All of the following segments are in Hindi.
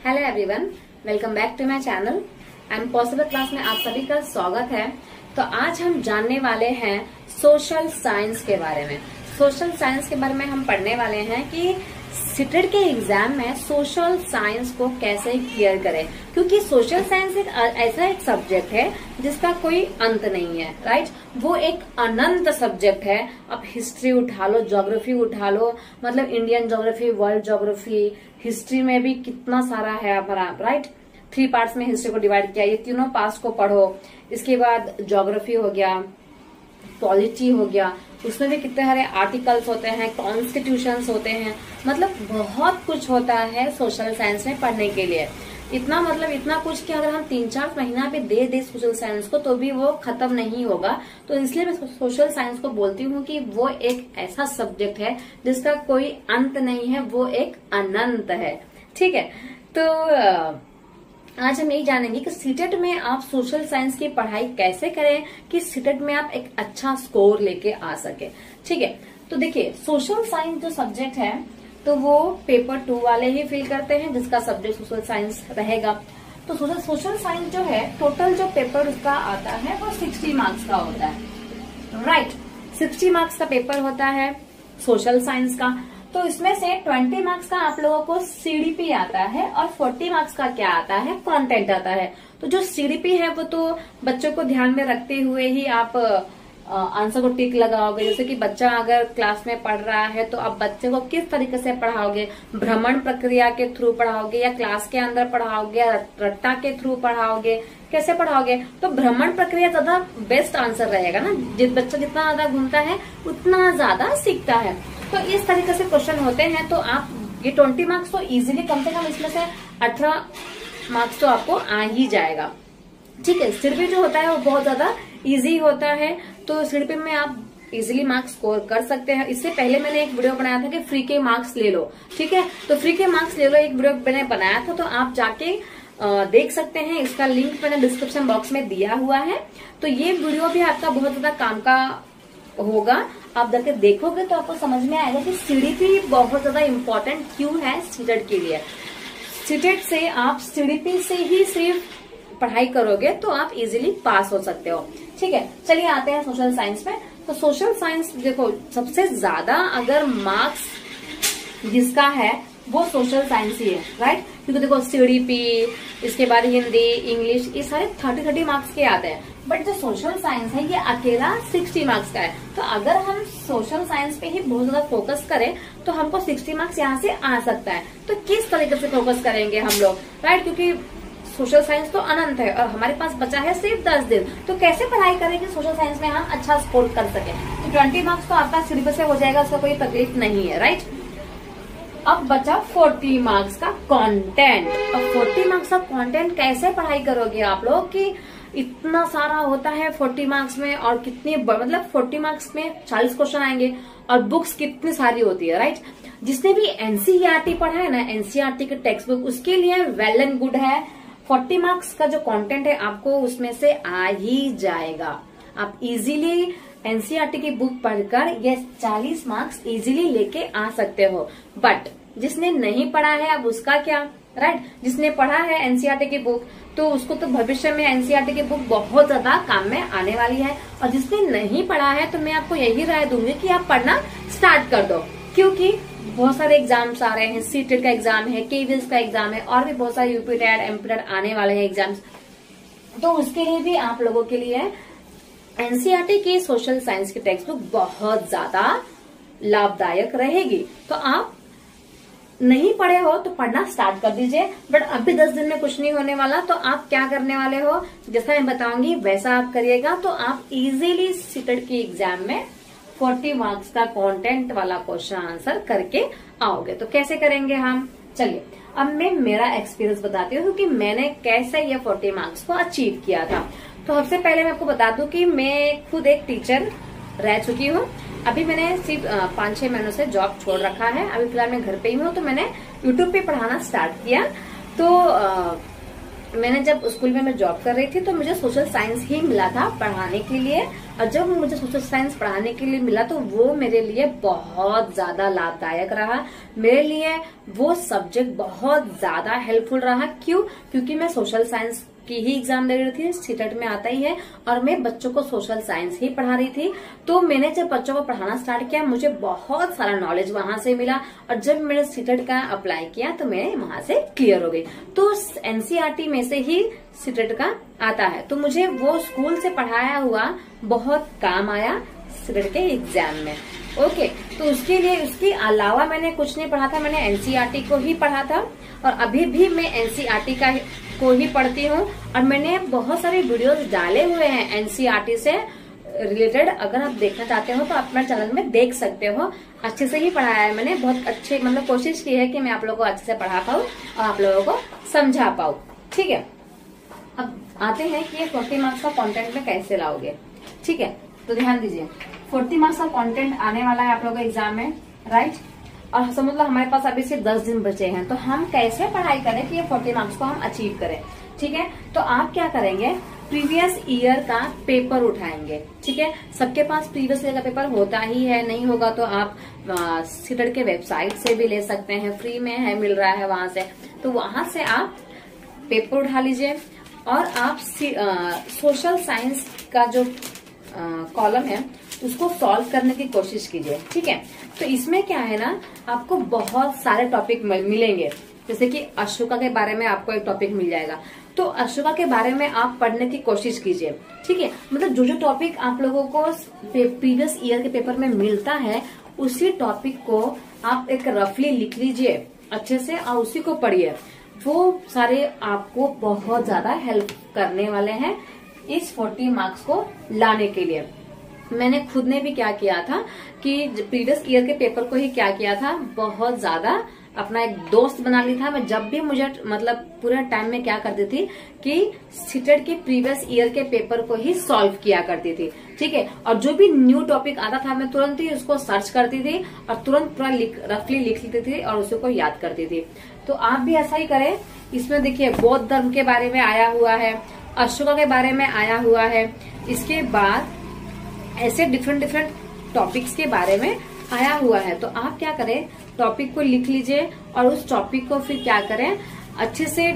Hello everyone, welcome back to my channel. Possible class में आप सभी का स्वागत है। तो आज हम जानने वाले हैं सोशल साइंस के बारे में। सोशल साइंस के बारे में हम पढ़ने वाले हैं कि सीटेट के एग्जाम में सोशल साइंस को कैसे क्लियर करें, क्योंकि सोशल साइंस एक ऐसा एक सब्जेक्ट है जिसका कोई अंत नहीं है, राइट। वो एक अनंत सब्जेक्ट है। अब हिस्ट्री उठा लो, ज्योग्राफी उठा लो, मतलब Indian geography, world geography, history में भी कितना सारा है हमारा, राइट। 3 पार्ट्स में हिस्ट्री को डिवाइड किया, ये तीनों पार्ट्स को पढ़ो। इसके बाद ज्योग्राफी हो गया, पॉलिटी हो गया, उसमें भी कितने सारे आर्टिकल्स होते हैं, कॉन्स्टिट्यूशंस होते हैं, मतलब बहुत कुछ होता है सोशल साइंस में पढ़ने के लिए। इतना कुछ कि अगर हम 3-4 महीना भी दे सोशल साइंस को तो भी वो खत्म नहीं होगा। तो इसलिए मैं सोशल साइंस को बोलती हूँ कि वो एक ऐसा सब्जेक्ट है जिसका कोई अंत नहीं है, वो एक अनंत है, ठीक है। तो आज हम यही जानेंगे कि सीटेट में आप सोशल साइंस की पढ़ाई कैसे करें कि सीटेट में आप एक अच्छा स्कोर लेके आ सके, ठीक है। तो देखिए, सोशल साइंस जो सब्जेक्ट है तो वो पेपर 2 वाले ही फिल करते हैं, जिसका सब्जेक्ट सोशल साइंस रहेगा। तो सोशल साइंस जो है, टोटल जो पेपर उसका आता है वो 60 मार्क्स का होता है, राइट। 60 मार्क्स का पेपर होता है सोशल साइंस का। तो इसमें से 20 मार्क्स का आप लोगों को सीडीपी आता है और 40 मार्क्स का क्या आता है, कंटेंट आता है। तो जो सीडीपी है वो तो बच्चों को ध्यान में रखते हुए ही आप आंसर को टिक लगाओगे। जैसे कि बच्चा अगर क्लास में पढ़ रहा है तो आप बच्चे को किस तरीके से पढ़ाओगे, भ्रमण प्रक्रिया के थ्रू पढ़ाओगे या क्लास के अंदर पढ़ाओगे या रट्टा के थ्रू पढ़ाओगे, कैसे पढ़ाओगे। तो भ्रमण प्रक्रिया ज्यादा बेस्ट आंसर रहेगा ना। बच्चा जितना ज्यादा घूमता है उतना ज्यादा सीखता है। तो इस तरीके से क्वेश्चन होते हैं। तो आप ये 20 मार्क्स तो इजीली, कम से कम इसमें से 18 मार्क्स तो आपको आ ही जाएगा, ठीक है। सीडीपी जो होता है वो बहुत ज्यादा इजी होता है, तो सीडीपी में आप इजीली मार्क्स स्कोर कर सकते हैं। इससे पहले मैंने एक वीडियो बनाया था कि फ्री के मार्क्स ले लो, ठीक है। तो फ्री के मार्क्स ले लो, एक वीडियो मैंने बनाया था, तो आप जाके देख सकते हैं। इसका लिंक मैंने डिस्क्रिप्शन बॉक्स में दिया हुआ है। तो ये वीडियो भी आपका बहुत ज्यादा काम का होगा। आप जाके देखोगे तो आपको समझ में आएगा कि सीडीपी बहुत ज्यादा इम्पोर्टेंट क्यों है सीटेट के लिए। सीटेट से आप सीडीपी से ही सिर्फ पढ़ाई करोगे तो आप इजीली पास हो सकते हो, ठीक है। चलिए आते हैं सोशल साइंस में। तो सोशल साइंस देखो, सबसे ज्यादा अगर मार्क्स जिसका है वो सोशल साइंस ही है, राइट। क्योंकि देखो सीडीपी, इसके बाद हिंदी, इंग्लिश, ये सारे 30 मार्क्स के आते हैं। बट जो सोशल साइंस है ये अकेला 60 मार्क्स का है। तो अगर हम सोशल साइंस पे ही बहुत ज्यादा फोकस करें तो हमको 60 मार्क्स यहाँ से आ सकता है। तो किस तरीके से फोकस करेंगे हम लोग, राइट। क्योंकि सोशल साइंस तो अनंत है और हमारे पास बचा है सिर्फ 10 दिन। तो कैसे पढ़ाई करें कि सोशल साइंस में हम अच्छा स्कोर कर सके। तो 20 मार्क्स तो आपका सिलेबस से हो जाएगा, उसका कोई तकलीफ नहीं है, राइट। अब बचा 40 मार्क्स का कंटेंट। अब 40 मार्क्स का कंटेंट कैसे पढ़ाई करोगे आप लोग कि इतना सारा होता है 40 मार्क्स में, और कितनी मतलब 40 मार्क्स में 40 क्वेश्चन आएंगे और बुक्स कितनी सारी होती है, राइट। जिसने भी एनसीईआरटी पढ़ा है ना, एनसीईआरटी के टेक्स्ट बुक, उसके लिए वेल एंड गुड है। 40 मार्क्स का जो कंटेंट है आपको उसमें से आ ही जाएगा। आप इजीली एनसीईआरटी की बुक पढ़कर ये 40 मार्क्स इजीली लेके आ सकते हो। बट जिसने नहीं पढ़ा है अब उसका क्या, राइट। जिसने पढ़ा है एनसीईआरटी की बुक तो उसको तो भविष्य में एनसीईआरटी की बुक बहुत ज्यादा काम में आने वाली है। और जिसने नहीं पढ़ा है तो मैं आपको यही राय दूंगी कि आप पढ़ना स्टार्ट कर दो, क्योंकि बहुत सारे एग्जाम्स आ रहे हैं। सीटेट का एग्जाम है, केवीएस का एग्जाम है, और भी बहुत सारे यूपीटेट, एमपीटेट आने वाले हैं एग्जाम्स। तो उसके लिए भी आप लोगों के लिए एनसीईआरटी की सोशल साइंस की टेक्स्ट बुक बहुत ज्यादा लाभदायक रहेगी। तो आप नहीं पढ़े हो तो पढ़ना स्टार्ट कर दीजिए। बट अभी 10 दिन में कुछ नहीं होने वाला। तो आप क्या करने वाले हो, जैसा मैं बताऊंगी वैसा आप करिएगा तो आप इजीली सीटेट की एग्जाम में 40 मार्क्स का कंटेंट वाला क्वेश्चन आंसर करके आओगे। तो कैसे करेंगे हम, चलिए अब मैं मेरा एक्सपीरियंस बताती हूँ कि मैंने कैसे ये 40 मार्क्स को अचीव किया था। तो सबसे पहले मैं आपको बता दूं कि मैं खुद एक टीचर रह चुकी हूँ। अभी मैंने सिर्फ 5-6 महीनों से जॉब छोड़ रखा है। अभी फिलहाल मैं घर पे ही हूँ। तो मैंने यूट्यूब पे पढ़ाना स्टार्ट किया। तो मैंने जब स्कूल में मैं जॉब कर रही थी तो मुझे सोशल साइंस ही मिला था पढ़ाने के लिए। और जब मुझे सोशल साइंस पढ़ाने के लिए मिला तो वो मेरे लिए बहुत ज्यादा लाभदायक रहा। मेरे लिए वो सब्जेक्ट बहुत ज्यादा हेल्पफुल रहा। क्यों? क्योंकि मैं सोशल साइंस की ही एग्जाम दे रही थी, सीटेट में आता ही है, और मैं बच्चों को सोशल साइंस ही पढ़ा रही थी। तो मैंने जब बच्चों को पढ़ाना स्टार्ट किया मुझे बहुत सारा नॉलेज वहां से मिला, और जब मैंने सीटेट का अप्लाई किया तो मैं वहां से क्लियर हो गई। तो एनसीईआरटी में से ही सीटेट का आता है, तो मुझे वो स्कूल से पढ़ाया हुआ बहुत काम आया सीटेट के एग्जाम में। ओके, तो उसके लिए उसके अलावा मैंने कुछ नहीं पढ़ा था, मैंने एनसीईआरटी को ही पढ़ा था, और अभी भी मैं एनसीईआरटी को ही पढ़ती हूँ। और मैंने बहुत सारे वीडियोस डाले हुए हैं एनसीईआरटी से रिलेटेड, अगर आप देखना चाहते हो तो आप मेरे चैनल में देख सकते हो। अच्छे से ही पढ़ाया है मैंने, बहुत अच्छे, मतलब कोशिश की है कि मैं आप लोगों को अच्छे से पढ़ा पाऊँ और आप लोगों को समझा पाऊँ। ठीक है, अब आते हैं कि ये 40 मार्क्स का कंटेंट में कैसे लाओगे। ठीक है, तो ध्यान दीजिए, 40 मार्क्स का कंटेंट आने वाला है आप लोगों के एग्जाम में, राइट। और समझ लो हमारे पास अभी सिर्फ 10 दिन बचे हैं, तो हम कैसे पढ़ाई करें कि ये 40 मार्क्स को हम अचीव करें। ठीक है, तो आप क्या करेंगे, प्रीवियस ईयर का पेपर उठाएंगे। ठीक है, सबके पास प्रीवियस ईयर का पेपर होता ही है, नहीं होगा तो आप सीटेट के वेबसाइट से भी ले सकते हैं, फ्री में है, मिल रहा है वहां से। तो वहां से आप पेपर उठा लीजिए और आप सोशल साइंस का जो कॉलम है उसको सॉल्व करने की कोशिश कीजिए। ठीक है, तो इसमें क्या है ना, आपको बहुत सारे टॉपिक मिलेंगे। जैसे कि अशोका के बारे में आपको एक टॉपिक मिल जाएगा, तो अशोका के बारे में आप पढ़ने की कोशिश कीजिए। ठीक है, मतलब जो जो टॉपिक आप लोगों को प्रीवियस ईयर के पेपर में मिलता है उसी टॉपिक को आप एक रफली लिख लीजिए अच्छे से और उसी को पढ़िए। वो सारे आपको बहुत ज्यादा हेल्प करने वाले हैं इस 40 मार्क्स को लाने के लिए। मैंने खुद ने भी क्या किया था कि प्रीवियस ईयर के पेपर को ही क्या किया था, बहुत ज्यादा अपना एक दोस्त बना ली था। मैं जब भी मुझे मतलब पूरे टाइम में क्या करती थी कि सीटेट के प्रीवियस ईयर के पेपर को ही सॉल्व किया करती थी। ठीक है, और जो भी न्यू टॉपिक आता था मैं तुरंत ही उसको सर्च करती थी और तुरंत पूरा रफली लिख लेती थी और उसी को याद करती थी। तो आप भी ऐसा ही करें। इसमें देखिए बौद्ध धर्म के बारे में आया हुआ है, अशोका के बारे में आया हुआ है, इसके बाद ऐसे डिफरेंट टॉपिक्स के बारे में आया हुआ है। तो आप क्या करें, टॉपिक को लिख लीजिए और उस टॉपिक को फिर क्या करें, अच्छे से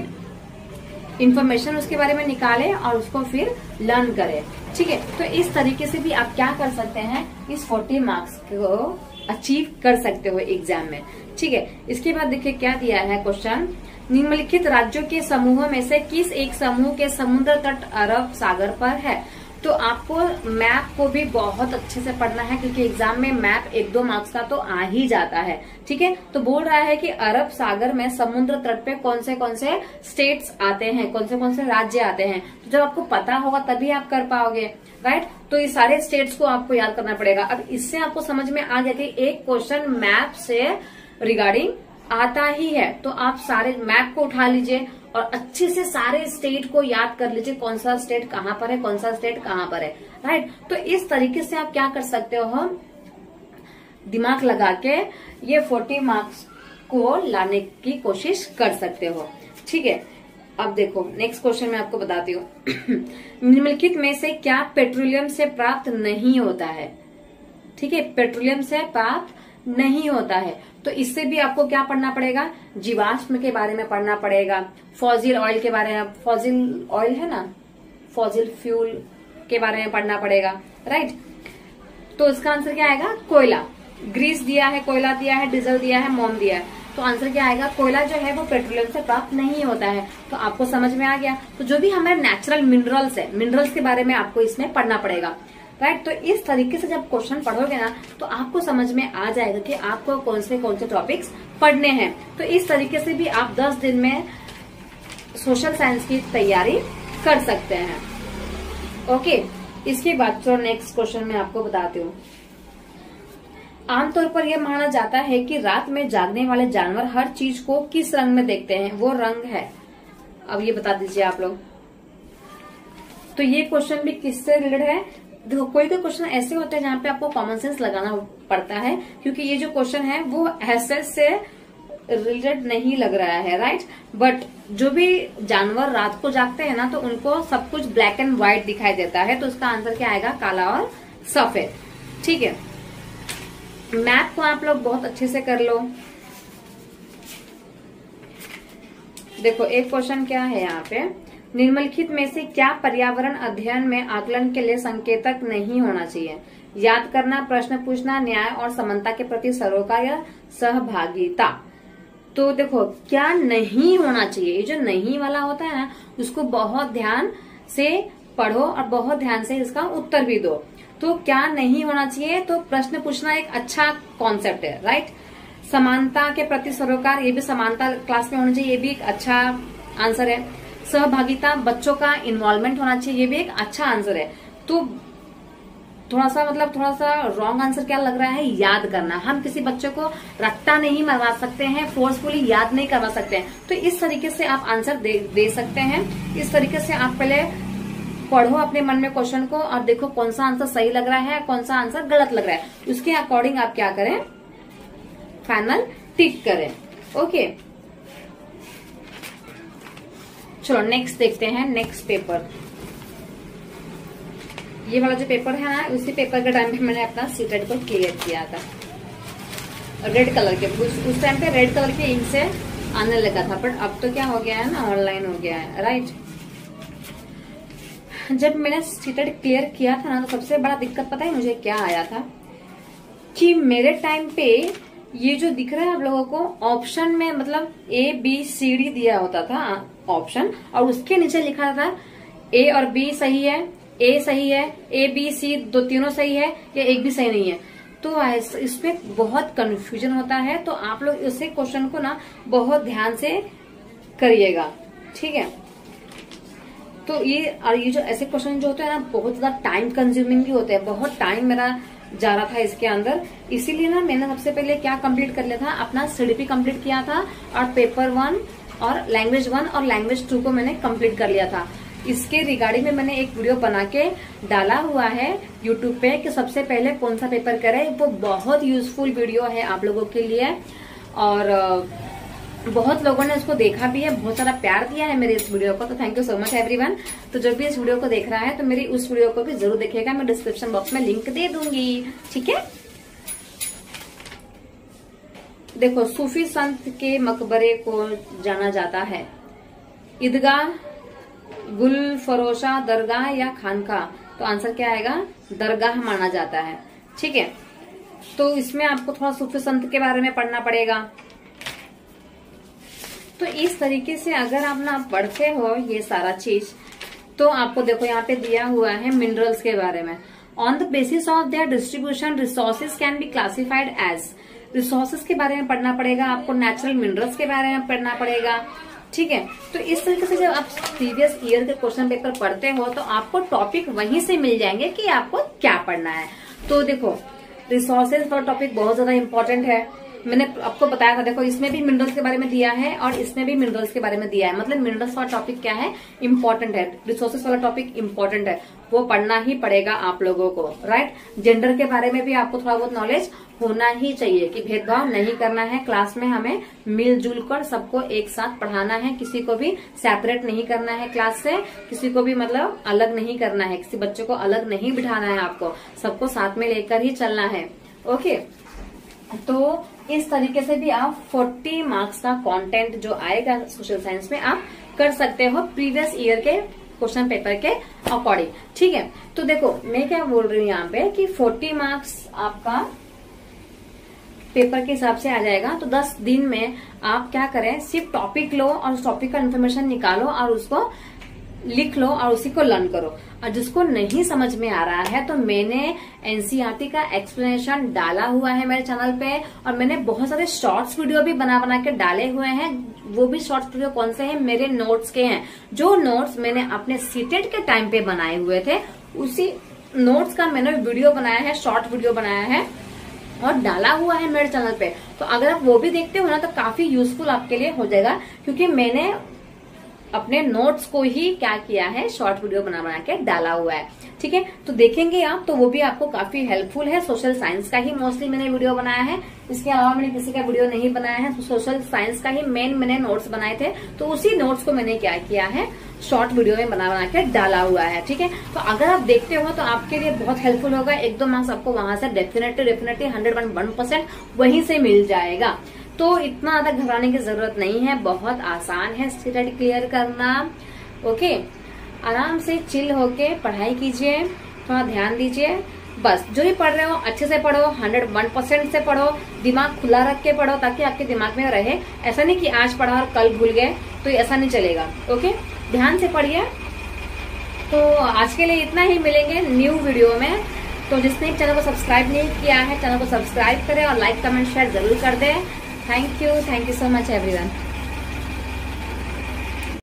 इंफॉर्मेशन उसके बारे में निकालें और उसको फिर लर्न करें। ठीक है, तो इस तरीके से भी आप क्या कर सकते हैं, इस 40 मार्क्स को अचीव कर सकते हो एग्जाम में। ठीक है, इसके बाद देखिए क्या दिया है क्वेश्चन, निम्नलिखित राज्यों के समूहों में से किस एक समूह के समुद्र तट अरब सागर पर है। तो आपको मैप को भी बहुत अच्छे से पढ़ना है क्योंकि एग्जाम में मैप 1-2 मार्क्स का तो आ ही जाता है। ठीक है, तो बोल रहा है कि अरब सागर में समुद्र तट पे कौन से स्टेट्स आते हैं, कौन से राज्य आते हैं। तो जब आपको पता होगा तभी आप कर पाओगे, राइट। तो ये सारे स्टेट्स को आपको याद करना पड़ेगा। अब इससे आपको समझ में आ गया कि एक क्वेश्चन मैप से रिगार्डिंग आता ही है, तो आप सारे मैप को उठा लीजिए और अच्छे से सारे स्टेट को याद कर लीजिए, कौन सा स्टेट कहाँ पर है, कौन सा स्टेट कहाँ पर है, राइट। तो इस तरीके से आप क्या कर सकते हो, दिमाग लगा के ये 40 मार्क्स को लाने की कोशिश कर सकते हो। ठीक है, अब देखो नेक्स्ट क्वेश्चन मैं आपको बताती हूँ। निम्नलिखित में से क्या पेट्रोलियम से प्राप्त नहीं होता है। ठीक है, पेट्रोलियम से प्राप्त नहीं होता है, तो इससे भी आपको क्या पढ़ना पड़ेगा, जीवाश्म के बारे में पढ़ना पड़ेगा, फॉसिल ऑयल के बारे में, फॉसिल ऑयल है ना, फॉसिल फ्यूल के बारे में पढ़ना पड़ेगा, राइट। तो इसका आंसर क्या आएगा, कोयला। ग्रीस दिया है, कोयला दिया है, डीजल दिया है, मोम दिया है, तो आंसर क्या आएगा, कोयला जो है वो पेट्रोलियम से प्राप्त नहीं होता है। तो आपको समझ में आ गया। तो जो भी हमारे नेचुरल मिनरल्स है, मिनरल्स के बारे में आपको इसमें पढ़ना पड़ेगा, राइट। तो इस तरीके से जब क्वेश्चन पढ़ोगे ना तो आपको समझ में आ जाएगा कि आपको कौन से टॉपिक्स पढ़ने हैं। तो इस तरीके से भी आप 10 दिन में सोशल साइंस की तैयारी कर सकते हैं। ओके, इसके बाद जो नेक्स्ट क्वेश्चन मैं आपको बताती हूँ। आमतौर पर यह माना जाता है कि रात में जागने वाले जानवर हर चीज को किस रंग में देखते हैं, वो रंग है, अब ये बता दीजिए आप लोग। तो ये क्वेश्चन भी किससे रिलेटेड है, देखो कोई क्वेश्चन ऐसे होते हैं जहाँ पे आपको कॉमन सेंस लगाना पड़ता है, क्योंकि ये जो क्वेश्चन है वो एसएस से रिलेटेड नहीं लग रहा है, राइट। बट जो भी जानवर रात को जागते हैं ना, तो उनको सब कुछ ब्लैक एंड व्हाइट दिखाई देता है, तो उसका आंसर क्या आएगा, काला और सफेद। ठीक है, मैप को आप लोग बहुत अच्छे से कर लो। देखो एक क्वेश्चन क्या है यहाँ पे, निम्नलिखित में से क्या पर्यावरण अध्ययन में आकलन के लिए संकेतक नहीं होना चाहिए। याद करना, प्रश्न पूछना, न्याय और समानता के प्रति सरोकार या सहभागिता। तो देखो क्या नहीं होना चाहिए, ये जो नहीं वाला होता है ना, उसको बहुत ध्यान से पढ़ो और बहुत ध्यान से इसका उत्तर भी दो। तो क्या नहीं होना चाहिए, तो प्रश्न पूछना एक अच्छा कॉन्सेप्ट है, राइट। समानता के प्रति सरोकार, ये भी समानता क्लास में होना चाहिए, ये भी एक अच्छा आंसर है। सहभागिता, बच्चों का इन्वॉल्वमेंट होना चाहिए, ये भी एक अच्छा आंसर है। तो थोड़ा सा रॉन्ग आंसर क्या लग रहा है, याद करना। हम किसी बच्चे को रट्टा नहीं मरवा सकते हैं, फोर्सफुली याद नहीं करवा सकते हैं। तो इस तरीके से आप आंसर दे सकते हैं। इस तरीके से आप पहले पढ़ो अपने मन में क्वेश्चन को और देखो कौन सा आंसर सही लग रहा है, कौन सा आंसर गलत लग रहा है, उसके अकॉर्डिंग आप क्या करें, फाइनल टिक करें। ओके, चलो नेक्स्ट देखते हैं, नेक्स्ट पेपर। ये वाला जो पेपर है ना, उसी पेपर के टाइम पे मैंने अपना सीटेट को क्लियर किया था, रेड कलर के। उस टाइम पे रेड कलर के इंक से आने लगा था, बट अब तो क्या हो गया है ना, ऑनलाइन हो गया है, राइट। जब मैंने सीटेट क्लियर किया था ना, तो सबसे बड़ा दिक्कत पता है मुझे क्या आया था, कि मेरे टाइम पे ये जो दिख रहा है आप लोगों को, ऑप्शन में मतलब ABCD दिया होता था ऑप्शन, और उसके नीचे लिखा था A और B सही है, A सही है, ABC तीनों सही है, या एक भी सही नहीं है। तो इसमें बहुत कंफ्यूजन होता है, तो आप लोग इसे क्वेश्चन को ना बहुत ध्यान से करिएगा, ठीक है। तो ये जो ऐसे क्वेश्चन जो होते हैं ना, बहुत ज्यादा टाइम कंज्यूमिंग भी होते हैं, बहुत टाइम मेरा जा रहा था इसके अंदर। इसीलिए ना मैंने सबसे पहले क्या कंप्लीट कर लिया था, अपना CDP कंप्लीट किया था, और पेपर 1 और लैंग्वेज 1 और लैंग्वेज 2 को मैंने कंप्लीट कर लिया था। इसके रिगार्डिंग में मैंने एक वीडियो बना के डाला हुआ है YouTube पे कि सबसे पहले कौन सा पेपर करें। वो बहुत यूजफुल वीडियो है आप लोगों के लिए, और बहुत लोगों ने उसको देखा भी है, बहुत सारा प्यार दिया है मेरे इस वीडियो को, तो thank you so much everyone. तो जो भी इस वीडियो को देख रहा है, तो मेरी उस वीडियो को भी जरूर देखिएगा, मैं डिस्क्रिप्शन बॉक्स में लिंक दे दूंगी, ठीक है। देखो, सूफी संत के मकबरे को जाना जाता है, ईदगाह, गुल फरोशा, दरगाह या खानका। तो आंसर क्या आएगा, दरगाह माना जाता है, ठीक है। तो इसमें आपको थोड़ा सूफी संत के बारे में पढ़ना पड़ेगा। तो इस तरीके से अगर आप ना पढ़ते हो ये सारा चीज, तो आपको देखो यहाँ पे दिया हुआ है मिनरल्स के बारे में। On the basis of their distribution resources can be classified as. Resources के बारे में पढ़ना पड़ेगा आपको, नेचुरल मिनरल्स के बारे में पढ़ना पड़ेगा, ठीक है। तो इस तरीके से जब आप प्रीवियस ईयर के क्वेश्चन पेपर पढ़ते हो, तो आपको टॉपिक वहीं से मिल जाएंगे कि आपको क्या पढ़ना है। तो देखो, रिसोर्सेज का टॉपिक बहुत ज्यादा इंपॉर्टेंट है, मैंने आपको बताया था। देखो, इसमें भी मिनरल्स के बारे में दिया है और इसमें भी मिनरल्स के बारे में दिया है, मतलब मिनरल्स वाला टॉपिक क्या है, इंपॉर्टेंट है। रिसोर्सेज वाला टॉपिक इंपॉर्टेंट है, वो पढ़ना ही पड़ेगा आप लोगों को, राइट। जेंडर के बारे में भी आपको थोड़ा बहुत नॉलेज होना ही चाहिए कि भेदभाव नहीं करना है क्लास में, हमें मिलजुल कर सबको एक साथ पढ़ाना है, किसी को भी सेपरेट नहीं करना है क्लास से, किसी को भी मतलब अलग नहीं करना है, किसी बच्चे को अलग नहीं बिठाना है, आपको सबको साथ में लेकर ही चलना है, ओके। तो इस तरीके से भी आप 40 मार्क्स का कंटेंट जो आएगा सोशल साइंस में आप कर सकते हो प्रीवियस ईयर के क्वेश्चन पेपर के अकॉर्डिंग, ठीक है। तो देखो, मैं क्या बोल रही हूँ यहाँ पे कि 40 मार्क्स आपका पेपर के हिसाब से आ जाएगा। तो 10 दिन में आप क्या करें, सिर्फ टॉपिक लो और उस टॉपिक का इन्फॉर्मेशन निकालो और उसको लिख लो और उसी को लर्न करो। और जिसको नहीं समझ में आ रहा है, तो मैंने NCERT का एक्सप्लेनेशन डाला हुआ है मेरे चैनल पे, और मैंने बहुत सारे शॉर्ट्स वीडियो भी बना के डाले हुए हैं। वो भी शॉर्ट्स वीडियो कौन से हैं, मेरे नोट्स के हैं, जो नोट्स मैंने अपने सीटेट के टाइम पे बनाए हुए थे, उसी नोट्स का मैंने वीडियो बनाया है, शॉर्ट वीडियो बनाया है और डाला हुआ है मेरे चैनल पे। तो अगर आप वो भी देखते हो ना, तो काफी यूजफुल आपके लिए हो जाएगा, क्योंकि मैंने अपने नोट्स को ही क्या किया है, शॉर्ट वीडियो बना के डाला हुआ है। ठीक है, तो देखेंगे आप तो वो भी आपको काफी हेल्पफुल है। सोशल साइंस का ही मोस्टली मैंने वीडियो बनाया है, इसके अलावा मैंने किसी का वीडियो नहीं बनाया है। तो सोशल साइंस का ही मेन मैंने नोट्स बनाए थे, तो उसी नोट्स को मैंने क्या किया है, शॉर्ट वीडियो में बना के डाला हुआ है। ठीक है, तो अगर आप देखते हो तो आपके लिए बहुत हेल्पफुल होगा। 1-2 मार्क्स आपको वहां से डेफिनेटली 101% वहीं से मिल जाएगा। तो इतना ज्यादा घबराने की जरूरत नहीं है, बहुत आसान है स्टडी क्लियर करना। ओके, आराम से चिल होके पढ़ाई कीजिए, थोड़ा ध्यान दीजिए। बस जो भी पढ़ रहे हो अच्छे से पढ़ो, 101% से पढ़ो, दिमाग खुला रख के पढ़ो ताकि आपके दिमाग में रहे। ऐसा नहीं कि आज पढ़ा और कल भूल गए, तो ऐसा नहीं चलेगा। ओके, ध्यान से पढ़िए। तो आज के लिए इतना ही, मिलेंगे न्यू वीडियो में। तो जिसने चैनल को सब्सक्राइब नहीं किया है, चैनल को सब्सक्राइब करें और लाइक कमेंट शेयर जरूर कर दें। Thank you so much everyone.